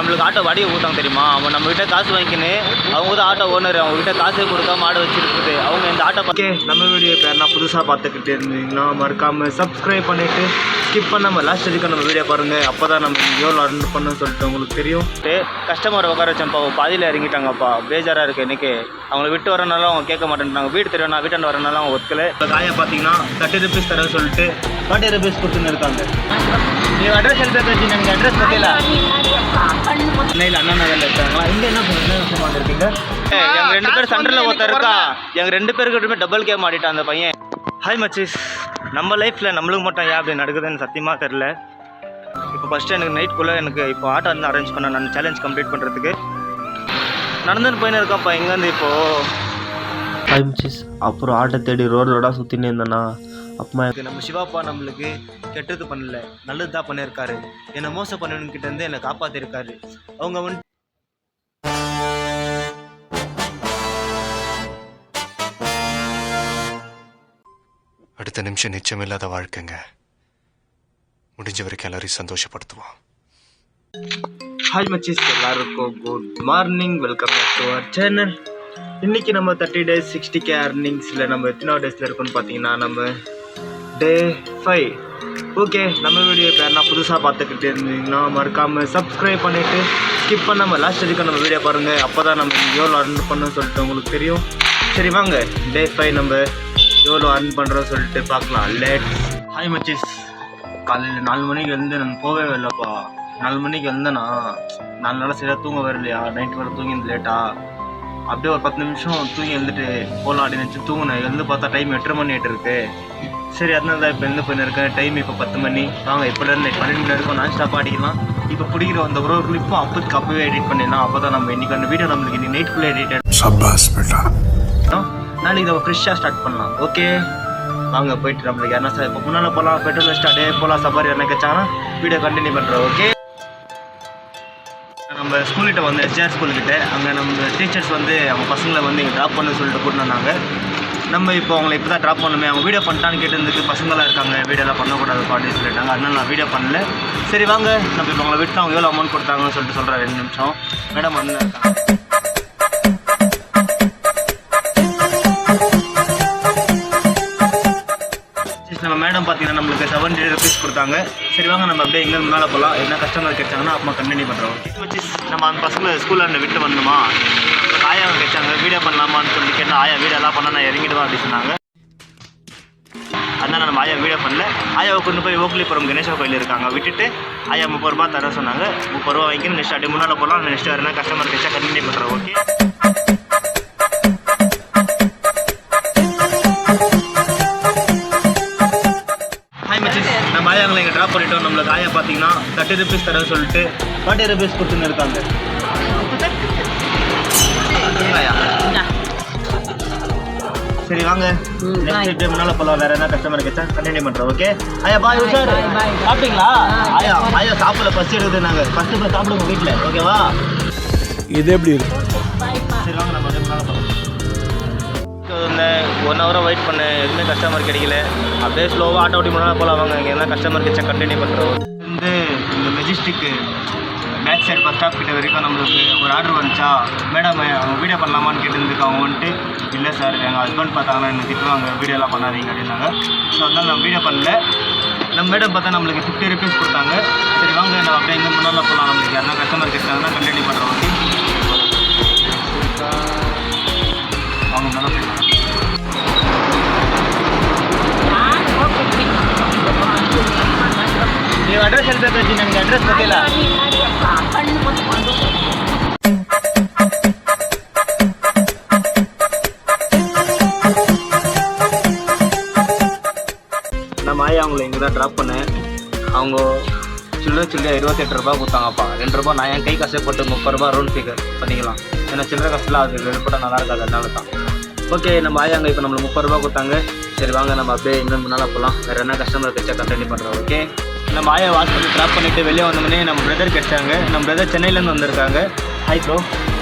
நம்மளுக்கு ஆட்டோ வாடகை கொடுத்தாங்க தெரியுமா? அவன் நம்மகிட்ட காசு வாங்கிக்கின்னு அவங்க தான் ஆட்டோ ஓனர், அவங்ககிட்ட காசே கொடுக்காம ஆட்டோ வச்சுருக்குது. அவங்க இந்த ஆட்டோ ஓகே நம்ம வீடியோ பேர் நான் புதுசாக பார்த்துக்கிட்டு இருந்தீங்கன்னா மறக்காமல் சப்ஸ்கிரைப் பண்ணிவிட்டு ஸ்கிப் பண்ணாமல் லாஸ்ட் வரைக்கும் நம்ம வீடியோ பாருங்கள். அப்போ தான் நம்ம எவ்வளோ அர்ன் பண்ணணும்னு சொல்லிட்டு உங்களுக்கு தெரியும். கஸ்டமரை உட்கார வச்சேன்ப்பா, பாதியில் இறங்கிட்டாங்கப்பா. பேஜாராக இருக்குது இன்றைக்கி. அவங்களை விட்டு வரனாலும் அவங்க கேட்க மாட்டேன்ட்டாங்க. வீடு தெரியும், நான் வீட்டாண்டு வரனாலும் அவங்க ஒத்துக்கலை. இப்போ காயை பார்த்தீங்கன்னா 30 rupees தர சொல்லிட்டு 40 rupees கொடுத்துன்னு இருக்காங்க. நீங்கள் அட்ரஸ் எழுத பேசி எனக்கு அட்ரஸ் பற்றியில சென்னையில் அண்ணா நகரில் இருக்காங்களா? இங்கே என்ன விஷயமா இருக்கீங்க? எங்கள் 2 பேர் சென்டரில் ஒருத்தர் இருக்கா. எங்கள் 2 பேருக்கிட்டுமே டபுள் கேம் ஆடிட்டான் அந்த பையன். ஹாய் மச்சிஸ், நம்ம லைஃப்பில் நம்மளுக்கு மட்டும் ஏன் அப்படி நடக்குதுன்னு சத்தியமாக தெரில. இப்போ ஃபஸ்ட்டு எனக்கு நைட்டுக்குள்ளே எனக்கு இப்போ ஆட்டோ வந்து அரேஞ்ச் பண்ண நான் சேலஞ்ச் கம்ப்ளீட் பண்ணுறதுக்கு நடந்துன்னு போயின்னு இருக்கான்ப்பா இங்கேருந்து இப்போது. ஹாய் மச்சிஸ், அப்புறம் ஆட்டோ தேடி ரோடோட சுற்றின்னு இருந்தேன்னா அப்பமா நம்ம சிவாப்பா நம்மளுக்கு கெட்டது பண்ணல, நல்லது தான் பண்ணியிருக்காரு. என்னை மோசம் பண்ணவன்கிட்ட இருந்து என்னை காப்பாற்றிருக்காரு. அவங்க வந்து அடுத்த நிமிஷம் நிச்சயமில்லாத வாழ்க்கைங்க. முடிஞ்ச வரைக்கும் எல்லாரையும் சந்தோஷப்படுத்துவோம். ஹாய் மச்சிஸ், எல்லாருக்கும் good morning. Welcome back to our channel. இன்றைக்கி நம்ம 30 days 60K earningsல நம்ம எத்தனாவது டேஸில் இருக்கோன்னு பார்த்தீங்கன்னா நம்ம Day 5. ஓகே நம்ம வீடியோ பேர் நான் புதுசாக பார்த்துக்கிட்டு இருந்தீங்கன்னா மறக்காமல் சப்ஸ்கிரைப் பண்ணிவிட்டு ஸ்கிப் பண்ணாமல் லாஸ்ட் வரைக்கும் நம்ம வீடியோ பாருங்கள். அப்போ தான் நம்ம எவ்வளோ அர்ன் பண்ணணும்னு சொல்லிட்டு உங்களுக்கு தெரியும். சரி வாங்க Day 5 நம்ம எவ்வளோ அர்ன் பண்ணுறோன்னு சொல்லிட்டு பார்க்கலாம். லேட். ஹாய் மச்சிஸ், காலையில் 4 மணிக்கு எழுந்து நான் போவே இல்லைப்பா. 4 மணிக்கு எழுந்தேன்னா 4 நாளாக சரியாக தூங்க வரலையா, நைட்டு வர தூங்கி லேட்டாக அப்படியே ஒரு 10 நிமிஷம் தூங்கி எழுந்துட்டு போகலாம் அப்படின்னு நினச்சி தூங்கினேன். எழுந்து பார்த்தா டைம் 8:30 மணி ஆகிட்டு இருக்கு. சரி அதனால தான் இப்போ எழுந்து போயிருக்கேன். டைம் இப்போ 10 மணி. வாங்க இப்போலேருந்து 12 மணி வரைக்கும் நான் ஸ்டாப் அடிக்கலாம். இப்போ பிடிக்கிற அந்த ஒரு கிளிப்பும் அப்பவே எடிட் பண்ணிடலாம். அப்போ தான் நம்ம இன்றைக்கி அந்த வீடியோ நம்மளுக்கு இன்னைக்கு நைட்டுக்குள்ளே எடிட் நாளைக்கு நம்ம ஃப்ரெஷ்ஷாக ஸ்டார்ட் பண்ணலாம். ஓகே வாங்க போயிட்டு நம்மளுக்கு என்ன சார் இப்போ முன்னால் போகலாம், பெட்ரோல் ஸ்டார்டே போகலாம், சபாரி என்ன கேட்டாங்கன்னா வீடியோ கண்டினியூ பண்ணுறோம். ஓகே நம்ம ஸ்கூல்கிட்ட வந்து எஸ்ஆர் ஸ்கூல்கிட்ட அங்கே நம்ம டீச்சர்ஸ் வந்து அவங்க பசங்களை வந்து இங்கே ட்ராப் பண்ண சொல்லிட்டு கூட்டிட்டு வந்தாங்க. நம்ம இப்போ அவங்களை இப்போ தான் ட்ராப் பண்ணணுமே, அவங்க வீடியோ பண்ணிட்டான்னு கேட்டதுக்கு பசங்களாம் இருக்காங்க, வீடியோலாம் பண்ணக்கூடாது அப்படின்னு சொல்லிட்டாங்க. அதனால நான் வீடியோ பண்ணல. சரி வாங்க நம்ம இப்போ அவங்களை விட்டு அவங்க எவ்வளோ அமௌண்ட் கொடுத்தாங்கன்னு சொல்லிட்டு சொல்கிறேன். 2 நிமிஷம் மேடம் வந்து நம்ம மேடம் பார்த்தீங்கன்னா நம்மளுக்கு 70 rupees கொடுத்தாங்க. சரி வாங்க நம்ம அப்படியே எங்கே மேலே போகலாம். என்ன கஸ்டமர் கிடைச்சாங்கன்னா அப்புறமா கண்டினியூ பண்ணுறோம். ஓகே நம்ம அந்த பசங்களை ஸ்கூலில் விட்டு வரணுமா, ஆயா கிடைச்சாங்க வீடியோ பண்ணலாமான்னு சொல்லி கேட்டால் ஆயா வீடியோலாம் பண்ணால் நான் இறங்கிடுவேன் அப்படி சொன்னாங்க. அதனால் நம்ம ஆயா வீடியோ பண்ணல. ஆயாவை கொண்டு போய் ஓக்லிபுரம் கணேசா கோயில் இருக்காங்க விட்டுட்டு ஆயா 30 ரூபா தர சொன்னாங்க. 30 ரூபா வாங்கிக்கணும். நெக்ஸ்ட் அப்படியே முன்னால் போகலாம். நெக்ஸ்ட் வரேன்னா கஸ்டமர் கிடைச்சா கண்டினியூ பண்ணுறோம். ஓகே நம்ம ஆயாங்களை இங்கே ட்ராப் பண்ணிட்டோம். நம்மளுக்கு ஆயா பார்த்தீங்கன்னா 30 rupees தர சொல்லிட்டு 40 rupees கொடுத்துன்னு இருக்காங்க. சரி வாங்க நெக்ஸ்ட் டே முன்னால் போகலாம். வேறு என்ன கஸ்டமர் கிடைச்சா கண்டினியூ பண்ணுறோம். ஓகே ஆயா பாய். சார் சாப்பிட்டீங்களா? ஆயா சாப்பிடல, ஃபஸ்ட் எடுத்து நாங்கள் ஃபஸ்ட்டு போய் சாப்பிடுங்க வீட்டில். ஓகேவா? இது எப்படி இருக்கு? சரி வாங்க நம்ம முன்னால் போகலாம். இந்த 1 hour வெயிட் பண்ண எதுவுமே கஸ்டமர் கிடைக்கல. அப்படியே ஸ்லோவாக ஆட்டோ ஓட்டி முன்னால் போகலாம். வாங்க இங்கே என்ன கஸ்டமர் கிடைச்சா கண்டினியூ பண்ணுறோம். வந்து இந்த மெஜிஸ்டிக்கு பேக் சைட் பஸ் ஸ்டாப் கிட்ட வரைக்கும் நம்மளுக்கு ஒரு ஆர்டர் வந்துச்சா, மேடம் அவங்க வீடியோ பண்ணலாமான்னு கேட்டதுக்கு அவங்க வந்துட்டு இல்லை சார் எங்கள் ஹஸ்பண்ட் பார்த்தாங்கன்னா எனக்கு திட்டுவாங்க, வீடியோலாம் பண்ணாதீங்க அப்படின்னாங்க. ஸோ அதனால் நான் வீடியோ பண்ணல. நம்ம மேடம் பார்த்தா நம்மளுக்கு 50 rupees கொடுத்தாங்க. சரி வாங்க நம்ம அப்படியே இங்கே முன்னால் போகலாம். நம்மளுக்கு யாருன்னா கஸ்டமர் கிடைச்சாங்கன்னா கண்டினியூ பண்ணுறோம். அவங்க முன்னால் போயிடலாம். ನೀವು ಅಡ್ರೆಸ್ ಹೇಳ್ಬೇಕು ನನಗೆ ಅಡ್ರೆಸ್ ಗೊತ್ತಿಲ್ಲ. நம்ம ஆயா அவங்கள இங்கே தான் ட்ராப் பண்ணேன். அவங்க சில்லறை 28 ரூபா கொடுத்தாங்கப்பா. 2 ரூபா நான் என் கை காசை போட்டு 30 ரூபா ரவுண்ட் ஃபிகர் பண்ணிக்கலாம். ஏன்னா சில்லறை காசுலாம் அது 2 போட்டால் நல்லா இருக்காது, அதனால தான். ஓகே நம்ம ஆயாங்க இப்போ நம்மளுக்கு 30 ரூபா கொடுத்தாங்க. சரி வாங்க நம்ம அப்படியே இன்னும் முன்னால் போகலாம். வேறு என்ன கஸ்டமர் கிடைச்சா கண்டினியூ பண்ணுறோம். ஓகே நம்ம ஆயா வாஷ் பண்ணி ட்ராப் பண்ணிவிட்டு வெளியே வந்தோடனே நம்ம பிரதர் கிடைச்சாங்க. நம்ம பிரதர் சென்னையிலேருந்து வந்திருக்காங்க. ஹாய் ப்ரோ,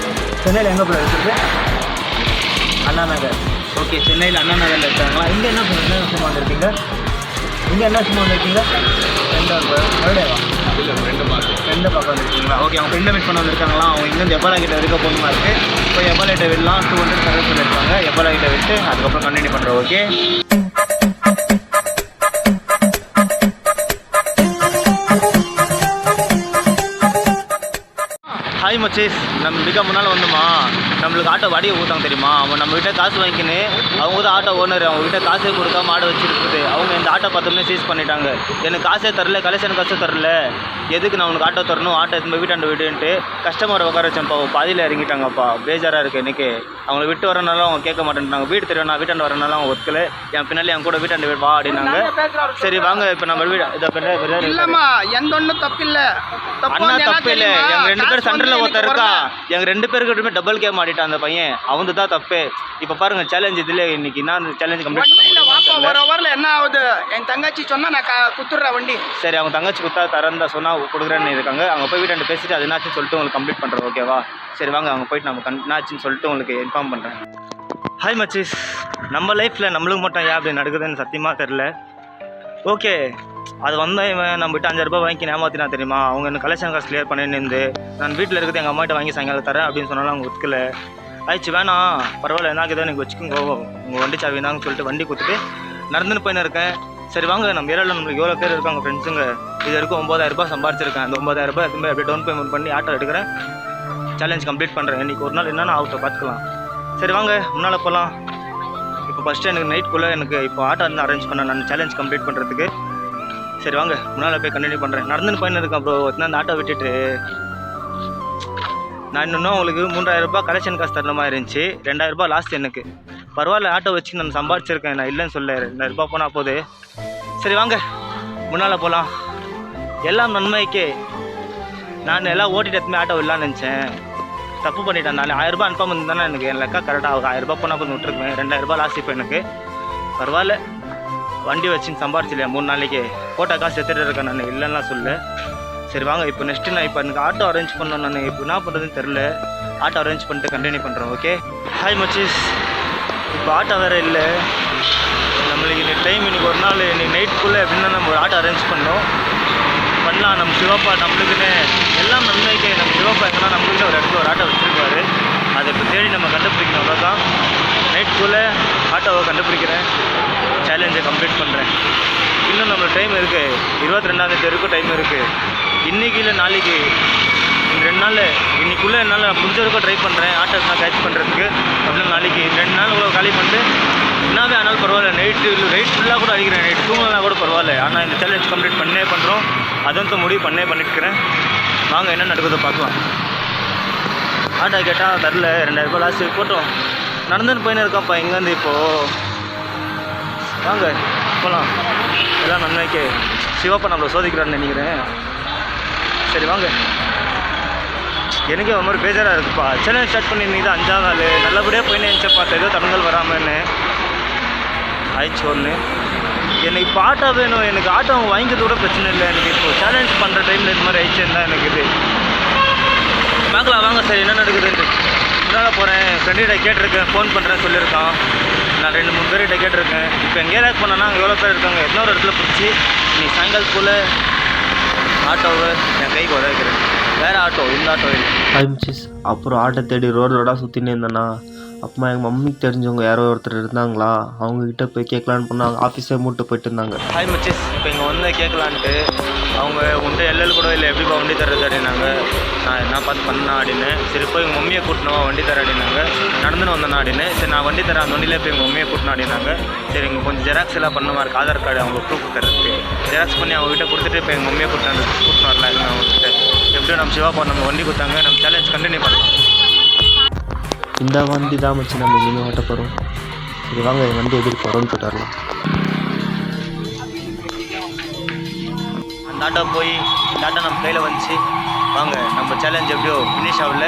சென்னையில் எங்கே ப்ரோ இருக்குது? அண்ணா நகர். ஓகே சென்னையில் அண்ணா நகரில் இருக்காங்களா? இங்கே என்ன விஷயமா வந்திருக்கீங்க? இங்கே என்ன விஷயமா வந்திருக்கீங்க? 2 பர்த்டேவா? ஃப்ரெண்டு பக்கம் வந்துருக்கீங்களா? ஓகே, அவங்க ஃப்ரெண்டை மீட் பண்ண வந்திருக்காங்களா? அவங்க இங்கேருந்து எப்பாலா கிட்ட இருக்க பொண்ணுமா இருக்குது. இப்போ எப்பாலாகிட்ட விடலாம் 200 தர சொல்லியிருக்காங்க. எப்பாலா கிட்ட விட்டு அதுக்கப்புறம் கண்டினியூ பண்ணுறோம். ஓகே, ஹாய் மச்சேஸ். நம்ம மிக முன்னால் வந்தோமா, நம்மளுக்கு ஆட்டோ வாடகை கொடுத்தாங்க தெரியுமா? அவன் நம்மகிட்ட காசு வாங்கிக்கின்னு அவங்க தான் ஆட்டோ ஓனர், அவங்ககிட்ட காசே கொடுக்காம ஆட்டோ வச்சுருக்குது. அவங்க இந்த ஆட்டோ பார்த்தோம்னே சீஸ் பண்ணிட்டாங்க. எனக்கு காசே தரல, கலெக்ஷன் காசே தரல, எதுக்கு நான் உனக்கு ஆட்டோ தரணும், ஆட்டோ எதுவும் வீட்டாண்டு விட்டுன்ட்டு கஸ்டமரை உட்கார வச்சேன்ப்பா. பாதியில் இறங்கிட்டாங்கப்பா. பேஜாராக இருக்குது எனக்கு. அவங்கள விட்டு வரனால அவங்க கேட்க மாட்டேன்ட்டாங்க. வீடு தெரியும், நான் வீட்டாண்டு வரனால அவங்க ஒத்துக்கல. என் பின்னாலே என் கூட வீட்டாண்டு வா அப்படின்னாங்க. சரி வாங்க, இப்போ நம்ம வீடு இதை இல்லம்மா, எந்த ஒன்றும் தப்பு இல்லை. அண்ணா தப்பு இல்லை, எங்கள் 2 பேர் சண்டரில் ஒருத்தர் இருக்கா. எங்கள் 2 பேருக்கிட்டுமே டபுள் கேம் ஆடிட்டான் அந்த பையன். அவன் தான் தப்பு. இப்போ பாருங்க சேலஞ்ச் இதில் இன்னைக்கு நான் சேலஞ்ச் கம்ப்ளீட் பண்ண ஒரு ஹவரில் என்ன ஆகுது? என் தங்கச்சி சொன்னா நான் குத்துடுறேன் வண்டி. சரி, அவங்க தங்கச்சி குத்தா தரந்தா சொன்னால் கொடுக்குறேன்னு இருக்காங்க. அவங்க போய் வீட்டாண்டு பேசிட்டு அது என்னாச்சுன்னு சொல்லிட்டு உங்களுக்கு கம்ப்ளீட் பண்ணுறோம். ஓகேவா? சரி வாங்க, அவங்க போயிட்டு நம்ம என்னாச்சுன்னு சொல்லிட்டு உங்களுக்கு இன்ஃபார்ம் பண்ணுறேன். ஹாய் மச்சீஸ். நம்ம லைஃப்பில் நம்மளுக்கு மட்டும் ஏன் அப்படி நடக்குதுன்னு சத்தியமாக தெரில. ஓகே, அது வந்தால் இவன் நம்ம விட்டு 5000 ரூபாய் வாங்கி ஏமாத்தினா தெரியுமா? அவங்க எனக்கு கலெக்ஷன் காசு கிளியர் பண்ணிருந்து நான் வீட்டில் இருக்கிறது எங்கள் அம்மாட்ட வாங்கி சாயங்காலம் தரேன் அப்படின்னு சொன்னாலும் அவங்க ஒத்துக்கல. ஆயிடுச்சு, வேணாம் பரவாயில்ல, என்னாக்குதோ எனக்கு வச்சுக்கோங்க, உங்கள் வண்டி சாவி வேணான்னு சொல்லிட்டு வண்டி கொடுத்துட்டு நடந்துன்னு போயின்னு இருக்கேன். சரி வாங்க, நம்ம ஏரியாவில் நம்மளுக்கு எவ்வளோ பேர் இருக்காங்க ஃப்ரெண்ட்ஸுங்க. இது வரைக்கும் 9000 ரூபாய் சம்பாரிச்சிருக்கேன். அந்த 9000 ரூபாய் எதுவுமே அப்படியே டவுன் பேமெண்ட் பண்ணி ஆட்டோ எடுக்கிறேன். சேலஞ்ச் கம்ப்ளீட் பண்ணுறேன். இன்றைக்கி ஒரு நாள் என்னென்ன ஆட்டோ பார்த்துக்கலாம். சரி வாங்க, முன்னால் போகலாம். இப்போ ஃபஸ்ட்டு எனக்கு நைட்டுக்குள்ளே எனக்கு இப்போ ஆட்டோ வந்து அரேஞ்ச் பண்ணேன் நான் சேலஞ்ச் கம்ப்ளீட் பண்ணுறதுக்கு. சரி வாங்க, முன்னால் போய் கண்டினியூ பண்ணுறேன். நடந்துன்னு போயின்னு இருக்கேன் ப்ரோ. அந்த ஆட்டோ விட்டுட்டு நான் இன்னும் உங்களுக்கு 3000 ரூபாய் கலெக்ஷன் காசு தரணுமா இருந்துச்சு. 2000 ரூபாய் லாஸ்ட் எனக்கு. பரவாயில்ல, ஆட்டோ வச்சு நான் சம்பாரிச்சிருக்கேன், நான் இல்லைன்னு சொல்ல. 2000 ரூபாய் போனால் போகுது. சரி வாங்க, முன்னால் போகலாம். எல்லாம் நன்மைக்கே. நான் எல்லாம் ஓட்டிட்டு எத்தமே ஆட்டோ இல்லைன்னு நினச்சேன். தப்பு பண்ணிட்டேன். நான் 1000 ரூபாய் அனுப்பாமல் இருந்தானே எனக்கு என் லெக்கா கரெக்டாக ஆகும். 1000 ரூபாய் போனால் போய் விட்டுருக்கேன். 2000 ரூபாய் லாஸ்ட் இப்போ எனக்கு. பரவாயில்ல, வண்டி வச்சுன்னு சம்பாரிச்சில்லையா 3 நாளைக்கு. போட்டோ காசு எடுத்துகிட்டு இருக்கேன் நான், இல்லைன்னா சொல்ல. சரி வாங்க, இப்போ நெக்ஸ்ட்டு நான் இப்போ எனக்கு ஆட்டோ அரேஞ்ச் பண்ணேன். நான் இப்போ என்ன பண்ணுறதுன்னு தெரில. ஆட்டோ அரேஞ்ச் பண்ணிட்டு கண்டினியூ பண்ணுறேன். ஓகே, ஹாய் மச்சீஸ். இப்போ ஆட்டோ வேறு இல்லை நம்மளுக்கு. இன்னைக்கு டைம் இன்றைக்கி ஒரு நாள் இன்றைக்கி நைட்டுக்குள்ளே எப்படின்னா நம்ம ஒரு ஆட்டோ அரேஞ்ச் பண்ணலாம். நம்ம சிவப்பா நம்மளுக்குன்னு எல்லாம் நன்மைக்கு. நம்ம சிவப்பா எங்கன்னா நம்மளுக்குன்னு ஒரு இடத்துல ஒரு ஆட்டோ வச்சுருக்காரு. அதை இப்போ தேடி நம்ம கண்டுபிடிக்கணும். அவ்வளோதான். நைட்டுக்குள்ளே ஆட்டோவை கண்டுபிடிக்கிறேன். சேலஞ்சை கம்ப்ளீட் பண்ணுறேன். இன்னும் நம்மளுக்கு டைம் இருக்குது. 22ஆம் தேதி வரைக்கும் டைம் இருக்குது. இன்றைக்கி இல்லை நாளைக்கு, இந்த 2 நாள் இன்றைக்குள்ளே என்னால் முடிஞ்ச வரைக்கும் ட்ரை பண்ணுறேன் ஆட்டோ நான் கேட்ச் பண்ணுறதுக்கு. அப்படின்னா நாளைக்கு 2 நாள் இவ்வளோ காலி பண்ணிட்டு என்னாவே ஆனாலும் பரவாயில்ல. நைட் ஃபுல்லாக கூட அடிக்கிறேன். நைட் தூங்கலாம் கூட பரவாயில்ல. ஆனால் இந்த சேலஞ்ச் கம்ப்ளீட் பண்ணே பண்ணுறோம். அதுவும் முடிவு பண்ணிட்டுக்கிறேன். வாங்க, என்ன நடக்குதோ பார்க்கலாம். ஆட்டோ கேட்டால் தரல. 2000 ரூபாய் லாஸ்ட்டு போட்டோம். நடந்துன்னு போயின்னு இருக்கான்ப்பா இங்கேருந்து. இப்போது வாங்க போகலாம். எல்லாம் நன்மைக்கு. சிவப்பா நம்மளை சோதிக்கிறான்னு நினைக்கிறேன். சரி வாங்க. எனக்கே ஒரு மாதிரி பேஜராக இருக்குப்பா. சேலஞ்ச் ஸ்டார்ட் பண்ணி நீ தான் 5ஆம் நாள் நல்லபடியாக போயின்னு நினச்ச பார்த்தா ஏதோ தடங்கள் வராமன்னு ஆயிடுச்சு ஒன்று. எனக்கு இப்போ ஆட்டோ வேணும். எனக்கு ஆட்டோ அவங்க வாங்கிக்கிறது கூட பிரச்சனை இல்லை. எனக்கு இப்போ சேலஞ்ச் பண்ணுற டைமில் இது மாதிரி ஆயிடுச்சுன்னு தான் எனக்கு இது. பார்க்கலாம் வாங்க. சரி, என்ன நடக்குதுன்ட்டு முன்னால் போகிறேன். ஃப்ரெண்டுகிட்ட கேட்டிருக்கேன், ஃபோன் பண்ணுறேன்னு சொல்லியிருக்கான். நான் 2-3 பேர்கிட்ட கேட்டிருக்கேன். இப்போ எங்கே ரேக் பண்ணேன்னா அங்கே எவ்வளோ பேர் இருக்காங்க. இன்னொரு இடத்துல பிடிச்சி நீ சாயங்காலத்துக்குள்ளே ஆட்டோவை என் கைக்கு உதவிக்கிறேன். வேறு ஆட்டோ, இந்த ஆட்டோ இல்லை. ஆரம்பிச்சிஸ். அப்புறம் ஆட்டோ தேடி ரோடோட சுற்றினே இருந்தேண்ணா. அப்புறமா எங்கள் மம்மிக்கு தெரிஞ்சவங்க யாரோ ஒருத்தர் இருந்தாங்களா, அவங்கக்கிட்ட போய் கேட்கலான்னு பண்ணாங்க. ஆஃபீஸே மூட்டு போயிட்டு இருந்தாங்க. ஹாய் மச்சஸ். இப்போ இங்கே வந்து கேட்கலான்ட்டு அவங்க உன்ட்ட எல்எல் கூட இல்லை, எப்படிப்பா வண்டி தர்றது அப்படின்னாங்க. நான் என்ன பார்த்து பண்ணா அப்படின்னு. சரி போய் எங்கள் மம்மியை கூட்டணும் வண்டி தர அப்படின்னாங்க. நடந்துன்னு வந்தேன்னா அப்படின்னு. சரி நான் வண்டி தரேன், அந்த வண்டியிலே போய் எங்கள் மம்மியை கூட்டணும் அப்படின்னாங்க. சரி இங்கே கொஞ்சம் ஜெராக்ஸ் எல்லாம் பண்ண மாதிரி ஆதார் கார்டு அவங்க ப்ரூஃப் தரதுக்கு ஜெராக்ஸ் பண்ணி அவங்ககிட்ட கொடுத்துட்டு இப்போ எங்கள் மம்மியை கூட்டணும் வரலாம் இல்லை அவங்ககிட்ட. எப்படியும் நம்ம சிவா நம்ம வண்டி கொடுத்தாங்க. நம்ம சேலஞ்ச் கண்டினியூ பண்ணலாம். இந்த வண்டி தான் வச்சு நம்ம இனிமேல் ஓட்ட போகிறோம். சரி வாங்க, என் வண்டி எதிர்க்கு போகிறோன்னு போட்டு வரலாம். அந்த ஆட்டோ போய் இந்த ஆட்டோ நம்ம கையில் வந்துச்சு. வாங்க, நம்ம சேலஞ்ச் எப்படியோ ஃபினிஷ் ஆகல.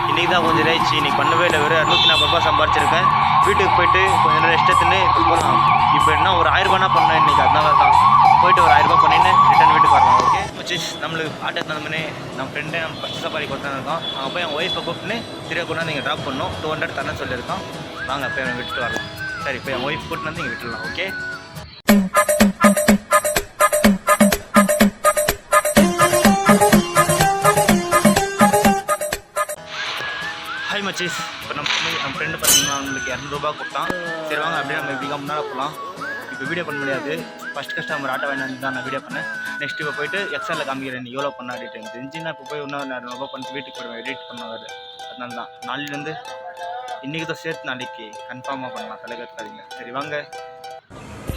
இன்றைக்கி தான் கொஞ்சம் இதாகிடுச்சு. இன்றைக்கி பண்ணவே இல்லை. வெறும் 240 ரூபாய் சம்பாரிச்சிருக்கேன். வீட்டுக்கு போயிட்டு கொஞ்சம் நேரம் ரெஸ்ட் எடுத்துன்னு போகலாம். இப்போ என்ன ஒரு 1000 ரூபானா பண்ணேன் இன்றைக்கி. அதனால தான் போயிட்டு ஒரு 1000 ரூபாய் பண்ணின்னு ரிட்டன் வீட்டுக்கு வரலாம். ஓகே மச்சீஸ். நம்மளுக்கு ஆட்டோ தந்தோம்னே நம்ம ஃப்ரெண்டே நம்ம ஃபஸ்ட் சஃபாரி கொடுத்தா இருக்கோம். அவங்க போய் அவங்க ஒய்ஃபை கூப்பிட்டுன்னு திரும்ப கொண்டு வந்து நீங்கள் ட்ராப் பண்ணணும். 200 தரேன்னு சொல்லியிருக்கோம். வாங்க போய் அவங்க விட்டுட்டு வரலாம். சரி போய் அவங்க ஒய்ஃப் கூப்பிட்டு வந்து இங்கே விட்டுடலாம். ஓகே. கொடுத்தான். சரி வாங்க அப்படியே நம்ம இப்படி முன்னால் போகலாம். இப்போ வீடியோ பண்ண முடியாது, ஃபஸ்ட் கஸ்டமர் ஆட்டோ வேணும் தான் நான் வீடியோ பண்ணேன். நெக்ஸ்ட் இப்போ போயிட்டு எக்ஸலில் காமிக்கிறேன் நீ எவ்வளோ பண்ண அப்படின்ட்டு. எனக்கு தெரிஞ்சுன்னா இப்போ போய் இன்னும் 200 பண்ணிட்டு வீட்டுக்கு போய்டுவேன், எடிட் பண்ணுவார். அதனால தான் நாளையிலேருந்து இன்றைக்கி தான் சேர்த்து நாளைக்கு கன்ஃபார்மாக பண்ணலாம், தலை கற்றுக்காதீங்க. சரி வாங்க.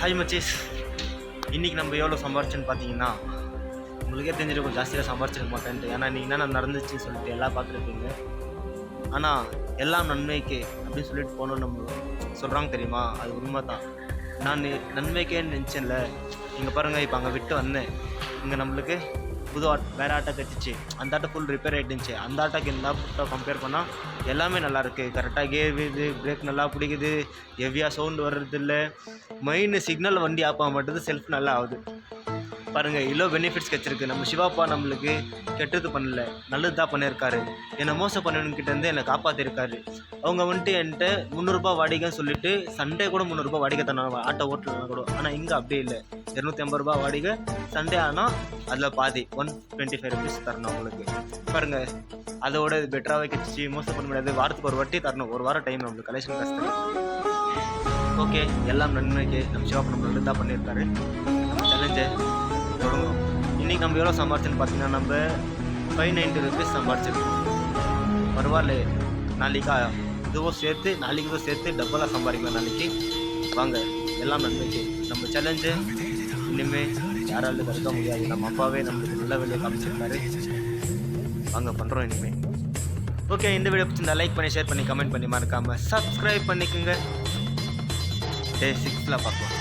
ஹாய் மச்சீஸ், இன்றைக்கி நம்ம எவ்வளோ சம்பாரிச்சோன்னு பார்த்தீங்கன்னா உங்களுக்கே தெரிஞ்சிருக்கும் ஜாஸ்தியாக சம்பாரிச்சிருக்க மாட்டேன்ட்டு. ஏன்னா நீங்கள் என்ன நடந்துச்சுன்னு சொல்லிட்டு எல்லாம் பார்த்துருப்பீங்க. ஆனால் எல்லாம் நன்மைக்கு அப்படின்னு சொல்லிட்டு போகணுன்னு நம்ம சொல்கிறாங்க தெரியுமா, அது உண்மை தான். நான் நன்மைக்கேன்னு நினச்சேன்ல. இங்கே பாருங்கள், இப்போ அங்கே விட்டு வந்தேன். இங்கே நம்மளுக்கு புது வேறு ஆட்டோ கட்டிச்சு. அந்த ஆட்டோ ஃபுல் ரிப்பேர் ஆகிட்டுச்சு. அந்த ஆட்டோக்கு இந்த ஆட்டோ கம்பேர் பண்ணால் எல்லாமே நல்லாயிருக்கு. கரெக்டாக கேர் விடுது, பிரேக் நல்லா பிடிக்குது, ஹெவியாக சவுண்டு வர்றது இல்லை. மெயின் சிக்னல் வண்டி ஆஃப் ஆக மாட்டேது, செல்ஃப் நல்லா ஆகுது. பாருங்கள், இவ்வளோ பெனிஃபிட்ஸ் கிடச்சிருக்கு. நம்ம சிவாப்பா நம்மளுக்கு கெட்டது பண்ணல, நல்லது தான் பண்ணியிருக்காரு. என்னை மோசம் பண்ணவன்கிட்டேருந்து என்னை காப்பாற்றிருக்காரு. அவங்க வந்துட்டு என்கிட்ட 300 ரூபா வாடகைன்னு சொல்லிட்டு சண்டே கூட 300 ரூபா வாடகை தந்தாங்க ஆட்டோ ஓட்டலாம் கூட. ஆனால் இங்கே அப்படியே இல்லை, 250 ரூபா வாடகை. சண்டே ஆனால் அதில் பாதி 125 ருபீஸ் தரணும் அவங்களுக்கு. பாருங்கள், அதோட பெட்டராகவே கிடச்சி. மோசம் பண்ண முடியாது, வாரத்துக்கு ஒரு வாட்டி தரணும். ஒரு வாரம் டைம் நம்மளுக்கு கலெக்ஷன் கஷ்டம். ஓகே, எல்லாம் நன்மைக்கு. நம்ம சிவாப்பா நம்ம நல்லது தான் பண்ணியிருக்காரு. நம்ம சேலஞ்சை தொடங்கும். இன்றைக்கி நம்ம எவ்வளோ சம்பாரிச்சுன்னு பார்த்தீங்கன்னா நம்ம 590 ருபீஸ் சம்பாரிச்சிருக்கோம். பரவாயில்ல, நாளைக்கா இதுவும் சேர்த்து நாளைக்கு இதுவும் சேர்த்து டபுளாக சம்பாதிக்கலாம் நாளைக்கு. வாங்க, எல்லாம் நன்மைக்கு. நம்ம சேலஞ்சு இனிமேல் யாராலும் தடுக்க முடியாது. நம்ம அப்பாவே நம்மளுக்கு நல்ல வேலையை காமிச்சிருக்காரு. வாங்க, பண்ணுறோம் இனிமேல். ஓகே, இந்த வீடியோ பிடிச்சிருந்தா லைக் பண்ணி, ஷேர் பண்ணி, கமெண்ட் பண்ணி, மறக்காமல் சப்ஸ்கிரைப் பண்ணிக்கோங்க. டே 6ல் பார்க்கலாம்.